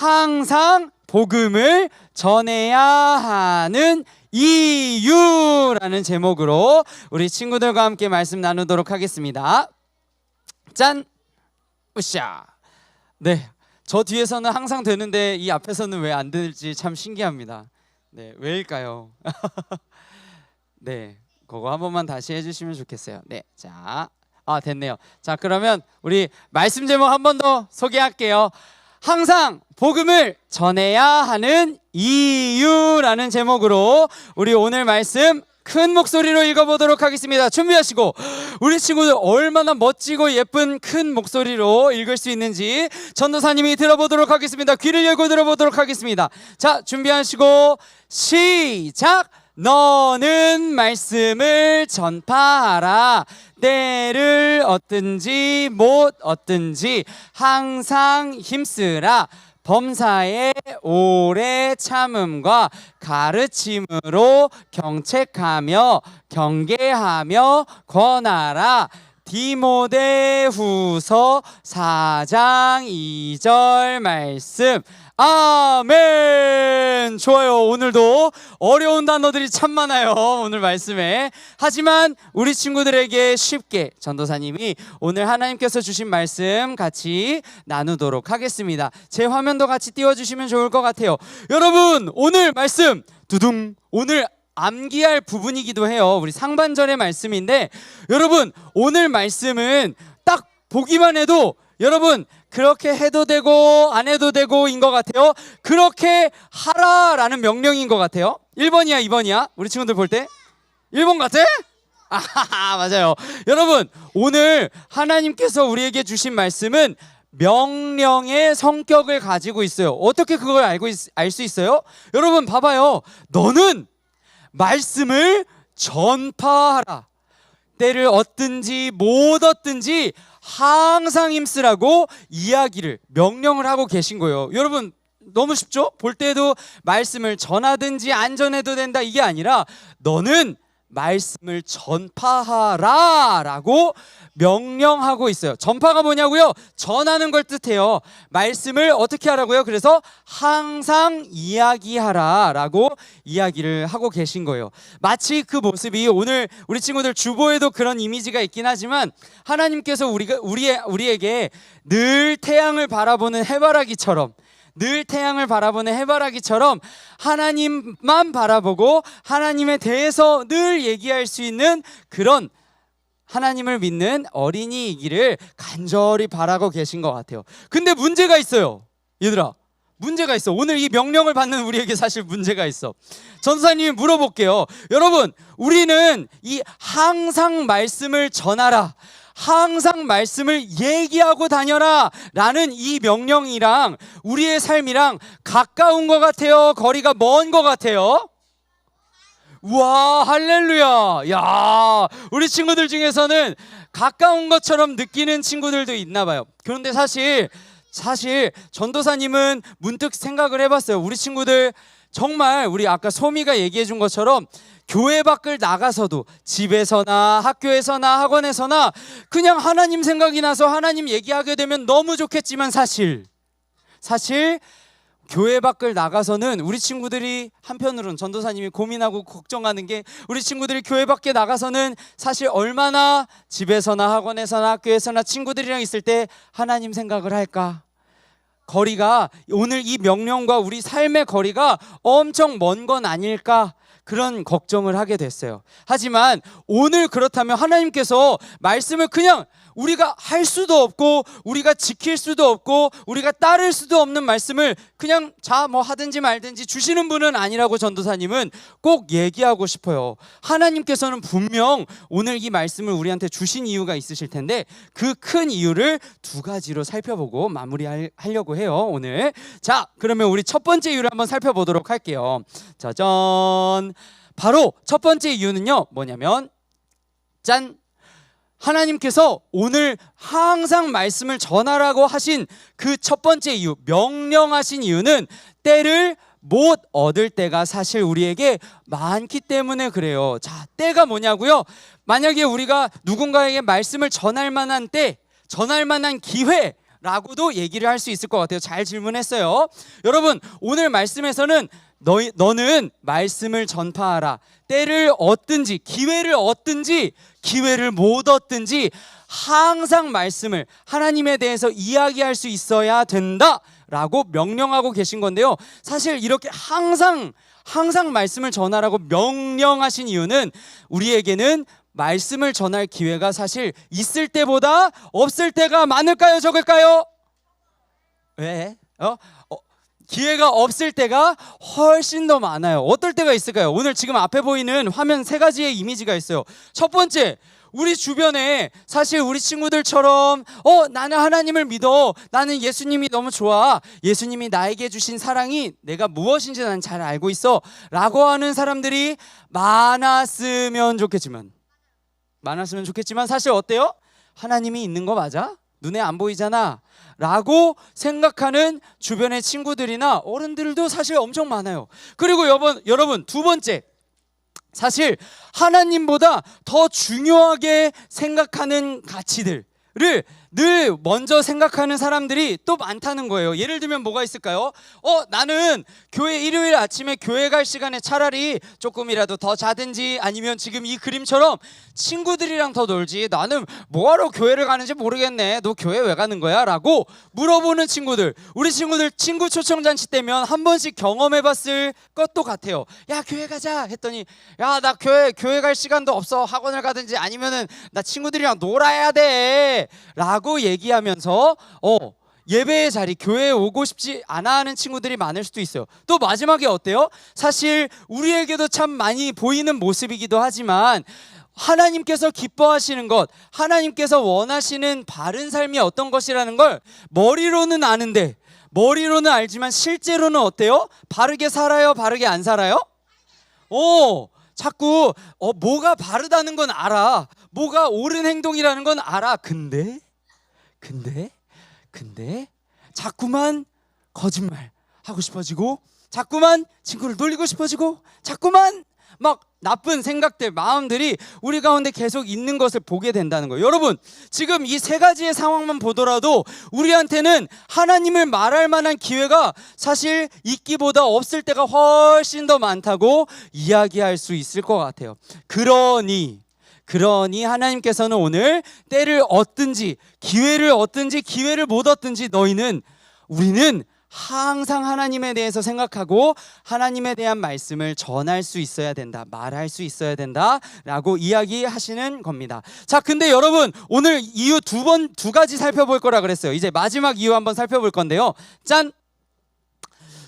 항상 복음을 전해야 하는 이유라는 제목으로 우리 친구들과 함께 말씀 나누도록 하겠습니다. 짠! 으쌰! 네, 저 뒤에서는 항상 되는데 이 앞에서는 왜 안 될지 참 신기합니다. 네, 왜일까요? 네, 그거 한 번만 다시 해주시면 좋겠어요. 네, 자, 됐네요. 자, 그러면 우리 말씀 제목 한 번 더 소개할게요. 항상 복음을 전해야 하는 이유라는 제목으로 우리 오늘 말씀 큰 목소리로 읽어보도록 하겠습니다. 준비하시고 우리 친구들 얼마나 멋지고 예쁜 큰 목소리로 읽을 수 있는지 전도사님이 들어보도록 하겠습니다. 귀를 열고 들어보도록 하겠습니다. 자, 준비하시고 시작! 너는 말씀을 전파하라. 때를 얻든지 못 얻든지 항상 힘쓰라. 범사에 오래 참음과 가르침으로 경책하며 경계하며 권하라. 디모데후서 4장 2절 말씀. 아멘. 좋아요. 오늘도 어려운 단어들이 참 많아요, 오늘 말씀에. 하지만 우리 친구들에게 쉽게 전도사님이 오늘 하나님께서 주신 말씀 같이 나누도록 하겠습니다. 제 화면도 같이 띄워주시면 좋을 것 같아요. 여러분, 오늘 말씀 두둥, 오늘 암기할 부분이기도 해요. 우리 상반절의 말씀인데, 여러분 오늘 말씀은 딱 보기만 해도 여러분 그렇게 해도 되고 안 해도 되고 인 것 같아요. 그렇게 하라라는 명령인 것 같아요. 1번이야 2번이야? 우리 친구들 볼 때 1번 같아? 맞아요. 여러분, 오늘 하나님께서 우리에게 주신 말씀은 명령의 성격을 가지고 있어요. 어떻게 그걸 알 수 있어요? 여러분 봐봐요. 너는 말씀을 전파하라. 때를 얻든지 못 얻든지 항상 힘쓰라고 이야기를, 명령을 하고 계신 거예요. 여러분 너무 쉽죠? 볼 때도 말씀을 전하든지 안 전해도 된다, 이게 아니라 너는 말씀을 전파하라 라고 명령하고 있어요. 전파가 뭐냐고요? 전하는 걸 뜻해요. 말씀을 어떻게 하라고요? 그래서 항상 이야기하라 라고 이야기를 하고 계신 거예요. 마치 그 모습이 오늘 우리 친구들 주보에도 그런 이미지가 있긴 하지만 하나님께서 우리에게 늘 태양을 바라보는 해바라기처럼, 늘 태양을 바라보는 해바라기처럼 하나님만 바라보고 하나님에 대해서 늘 얘기할 수 있는 그런 하나님을 믿는 어린이이기를 간절히 바라고 계신 것 같아요. 근데 문제가 있어요. 얘들아, 문제가 있어. 오늘 이 명령을 받는 우리에게 사실 문제가 있어. 전도사님이 물어볼게요. 여러분, 우리는 이 항상 말씀을 전하라, 항상 말씀을 얘기하고 다녀라 라는 이 명령이랑 우리의 삶이랑 가까운 것 같아요? 거리가 먼 것 같아요? 우와, 할렐루야. 야, 우리 친구들 중에서는 가까운 것처럼 느끼는 친구들도 있나 봐요. 그런데 사실 전도사님은 문득 생각을 해봤어요. 우리 친구들 정말 우리 아까 소미가 얘기해 준 것처럼 교회 밖을 나가서도 집에서나 학교에서나 학원에서나 그냥 하나님 생각이 나서 하나님 얘기하게 되면 너무 좋겠지만 사실 교회 밖을 나가서는 우리 친구들이 한편으로는 전도사님이 고민하고 걱정하는 게, 우리 친구들이 교회 밖에 나가서는 사실 얼마나 집에서나 학원에서나 학교에서나 친구들이랑 있을 때 하나님 생각을 할까? 거리가, 오늘 이 명령과 우리 삶의 거리가 엄청 먼 건 아닐까? 그런 걱정을 하게 됐어요. 하지만 오늘 그렇다면 하나님께서 말씀을 그냥 우리가 할 수도 없고 우리가 지킬 수도 없고 우리가 따를 수도 없는 말씀을 그냥 자 뭐 하든지 말든지 주시는 분은 아니라고 전도사님은 꼭 얘기하고 싶어요. 하나님께서는 분명 오늘 이 말씀을 우리한테 주신 이유가 있으실 텐데 그 큰 이유를 두 가지로 살펴보고 마무리하려고 해요, 오늘. 자, 그러면 우리 첫 번째 이유를 한번 살펴보도록 할게요. 짜잔. 바로 첫 번째 이유는요, 뭐냐면 짠! 하나님께서 오늘 항상 말씀을 전하라고 하신 그 첫 번째 이유, 명령하신 이유는 때를 못 얻을 때가 사실 우리에게 많기 때문에 그래요. 자, 때가 뭐냐고요? 만약에 우리가 누군가에게 말씀을 전할 만한 때, 전할 만한 기회, 라고도 얘기를 할 수 있을 것 같아요. 잘 질문했어요. 여러분, 오늘 말씀에서는 너는 말씀을 전파하라. 때를 얻든지 기회를 얻든지 기회를 못 얻든지 항상 말씀을 하나님에 대해서 이야기할 수 있어야 된다라고 명령하고 계신 건데요. 사실 이렇게 항상 말씀을 전하라고 명령하신 이유는 우리에게는 말씀을 전할 기회가 사실 있을 때보다 없을 때가 많을까요? 적을까요? 왜? 기회가 없을 때가 훨씬 더 많아요. 어떨 때가 있을까요? 오늘 지금 앞에 보이는 화면 3가지의 이미지가 있어요. 첫 번째, 우리 주변에 사실 우리 친구들처럼 나는 하나님을 믿어, 나는 예수님이 너무 좋아, 예수님이 나에게 주신 사랑이 내가 무엇인지 난 잘 알고 있어 라고 하는 사람들이 많았으면 좋겠지만 사실 어때요? 하나님이 있는 거 맞아? 눈에 안 보이잖아 라고 생각하는 주변의 친구들이나 어른들도 사실 엄청 많아요. 그리고 여러분, 두 번째, 사실 하나님보다 더 중요하게 생각하는 가치들을 늘 먼저 생각하는 사람들이 또 많다는 거예요. 예를 들면 뭐가 있을까요? 나는 교회 일요일 아침에 교회 갈 시간에 차라리 조금이라도 더 자든지, 아니면 지금 이 그림처럼 친구들이랑 더 놀지, 나는 뭐하러 교회를 가는지 모르겠네, 너 교회 왜 가는 거야? 라고 물어보는 친구들. 우리 친구들 친구 초청잔치 때면 한 번씩 경험해봤을 것도 같아요. 야, 교회 가자 했더니, 야, 나 교회 갈 시간도 없어, 학원을 가든지 아니면은 나 친구들이랑 놀아야 돼 라고 얘기하면서 예배의 자리, 교회에 오고 싶지 않아 하는 친구들이 많을 수도 있어요. 또 마지막에 어때요? 사실 우리에게도 참 많이 보이는 모습이기도 하지만 하나님께서 기뻐하시는 것, 하나님께서 원하시는 바른 삶이 어떤 것이라는 걸 머리로는 아는데, 머리로는 알지만 실제로는 어때요? 바르게 살아요? 바르게 안 살아요? 자꾸 뭐가 바르다는 건 알아, 뭐가 옳은 행동이라는 건 알아. 근데 자꾸만 거짓말 하고 싶어지고, 자꾸만 친구를 놀리고 싶어지고, 자꾸만 막 나쁜 생각들, 마음들이 우리 가운데 계속 있는 것을 보게 된다는 거예요. 여러분, 지금 이 3가지의 상황만 보더라도 우리한테는 하나님을 말할 만한 기회가 사실 있기보다 없을 때가 훨씬 더 많다고 이야기할 수 있을 것 같아요. 그러니 하나님께서는 오늘 때를 얻든지 기회를 얻든지 기회를 못 얻든지 우리는 항상 하나님에 대해서 생각하고 하나님에 대한 말씀을 전할 수 있어야 된다, 말할 수 있어야 된다 라고 이야기하시는 겁니다. 자, 근데 여러분, 오늘 이유 두 가지 살펴볼 거라 그랬어요. 이제 마지막 이유 한번 살펴볼 건데요. 짠!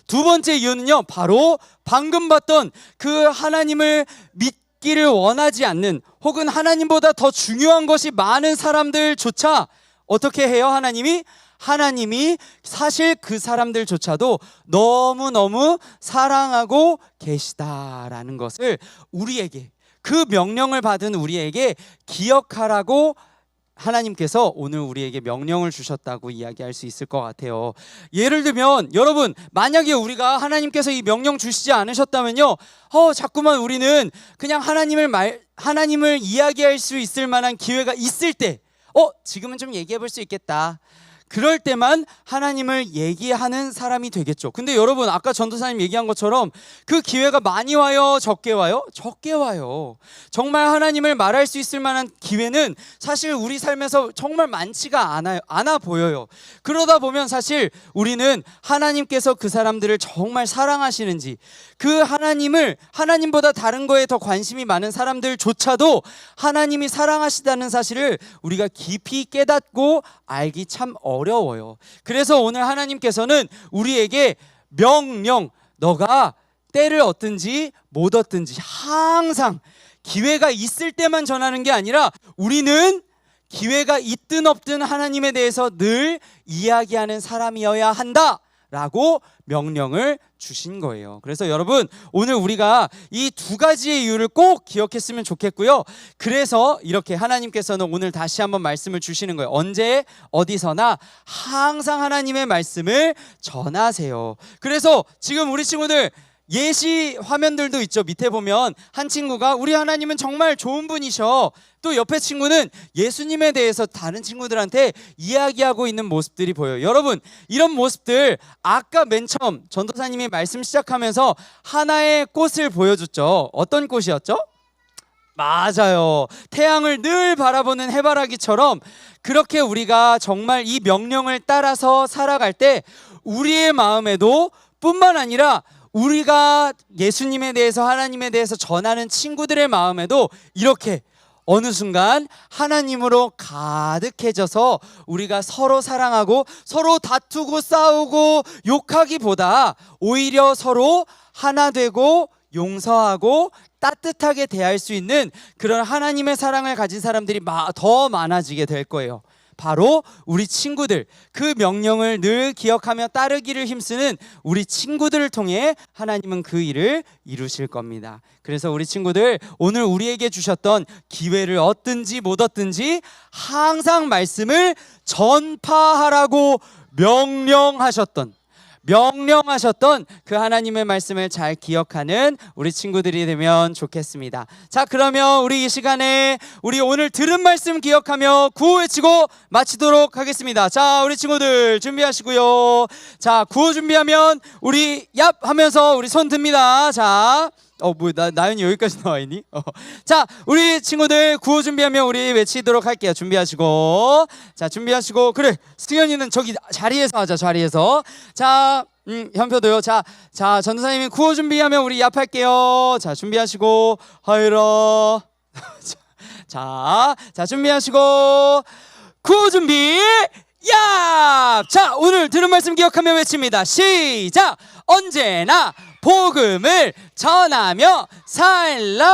두 번째 이유는요, 바로 방금 봤던 그 하나님을 믿기를 원하지 않는, 혹은 하나님보다 더 중요한 것이 많은 사람들조차 어떻게 해요? 하나님이 사실 그 사람들조차도 너무너무 사랑하고 계시다라는 것을 우리에게, 그 명령을 받은 우리에게 기억하라고 하나님께서 오늘 우리에게 명령을 주셨다고 이야기할 수 있을 것 같아요. 예를 들면 여러분, 만약에 우리가 하나님께서 이 명령 주시지 않으셨다면요, 자꾸만 우리는 그냥 하나님을 이야기할 수 있을 만한 기회가 있을 때, 지금은 좀 얘기해 볼 수 있겠다, 그럴 때만 하나님을 얘기하는 사람이 되겠죠. 근데 여러분, 아까 전도사님 얘기한 것처럼 그 기회가 많이 와요? 적게 와요? 적게 와요. 정말 하나님을 말할 수 있을 만한 기회는 사실 우리 삶에서 정말 많지가 않아 보여요. 그러다 보면 사실 우리는 하나님께서 그 사람들을 정말 사랑하시는지, 그 하나님보다 다른 거에 더 관심이 많은 사람들조차도 하나님이 사랑하시다는 사실을 우리가 깊이 깨닫고 알기 참 어려워요. 그래서 오늘 하나님께서는 우리에게 명령, 너가 때를 얻든지 못 얻든지 항상 기회가 있을 때만 전하는 게 아니라 우리는 기회가 있든 없든 하나님에 대해서 늘 이야기하는 사람이어야 한다 라고 명령을 주신 거예요. 그래서 여러분, 오늘 우리가 이 2가지의 이유를 꼭 기억했으면 좋겠고요. 그래서 이렇게 하나님께서는 오늘 다시 한번 말씀을 주시는 거예요. 언제 어디서나 항상 하나님의 말씀을 전하세요. 그래서 지금 우리 친구들 예시 화면들도 있죠. 밑에 보면 한 친구가 우리 하나님은 정말 좋은 분이셔. 또 옆에 친구는 예수님에 대해서 다른 친구들한테 이야기하고 있는 모습들이 보여요. 여러분, 이런 모습들 아까 맨 처음 전도사님이 말씀 시작하면서 하나의 꽃을 보여줬죠. 어떤 꽃이었죠? 맞아요. 태양을 늘 바라보는 해바라기처럼 그렇게 우리가 정말 이 명령을 따라서 살아갈 때 우리의 마음에도 뿐만 아니라 우리가 예수님에 대해서 하나님에 대해서 전하는 친구들의 마음에도 이렇게 어느 순간 하나님으로 가득해져서 우리가 서로 사랑하고 서로 다투고 싸우고 욕하기보다 오히려 서로 하나 되고 용서하고 따뜻하게 대할 수 있는 그런 하나님의 사랑을 가진 사람들이 더 많아지게 될 거예요. 바로 우리 친구들, 그 명령을 늘 기억하며 따르기를 힘쓰는 우리 친구들을 통해 하나님은 그 일을 이루실 겁니다. 그래서 우리 친구들, 오늘 우리에게 주셨던 기회를 얻든지 못 얻든지 항상 말씀을 전파하라고 명령하셨던 그 하나님의 말씀을 잘 기억하는 우리 친구들이 되면 좋겠습니다. 자, 그러면 우리 이 시간에 우리 오늘 들은 말씀 기억하며 구호 외치고 마치도록 하겠습니다. 자, 우리 친구들 준비하시고요. 자, 구호 준비하면 우리 얍 하면서 우리 손 듭니다. 자, 나연이 여기까지 나와 있니? 자, 우리 친구들 구호 준비하면 우리 외치도록 할게요. 준비하시고, 자, 준비하시고, 그래, 승현이는 저기 자리에서 하자. 자리에서. 자, 현표도요. 자, 전도사님이 구호 준비하면 우리 얍 할게요. 자, 준비하시고, 하이라. 자, 준비하시고, 구호 준비. 야! 자, 오늘 들은 말씀 기억하며 외칩니다. 시작! 언제나 복음을 전하며 살라.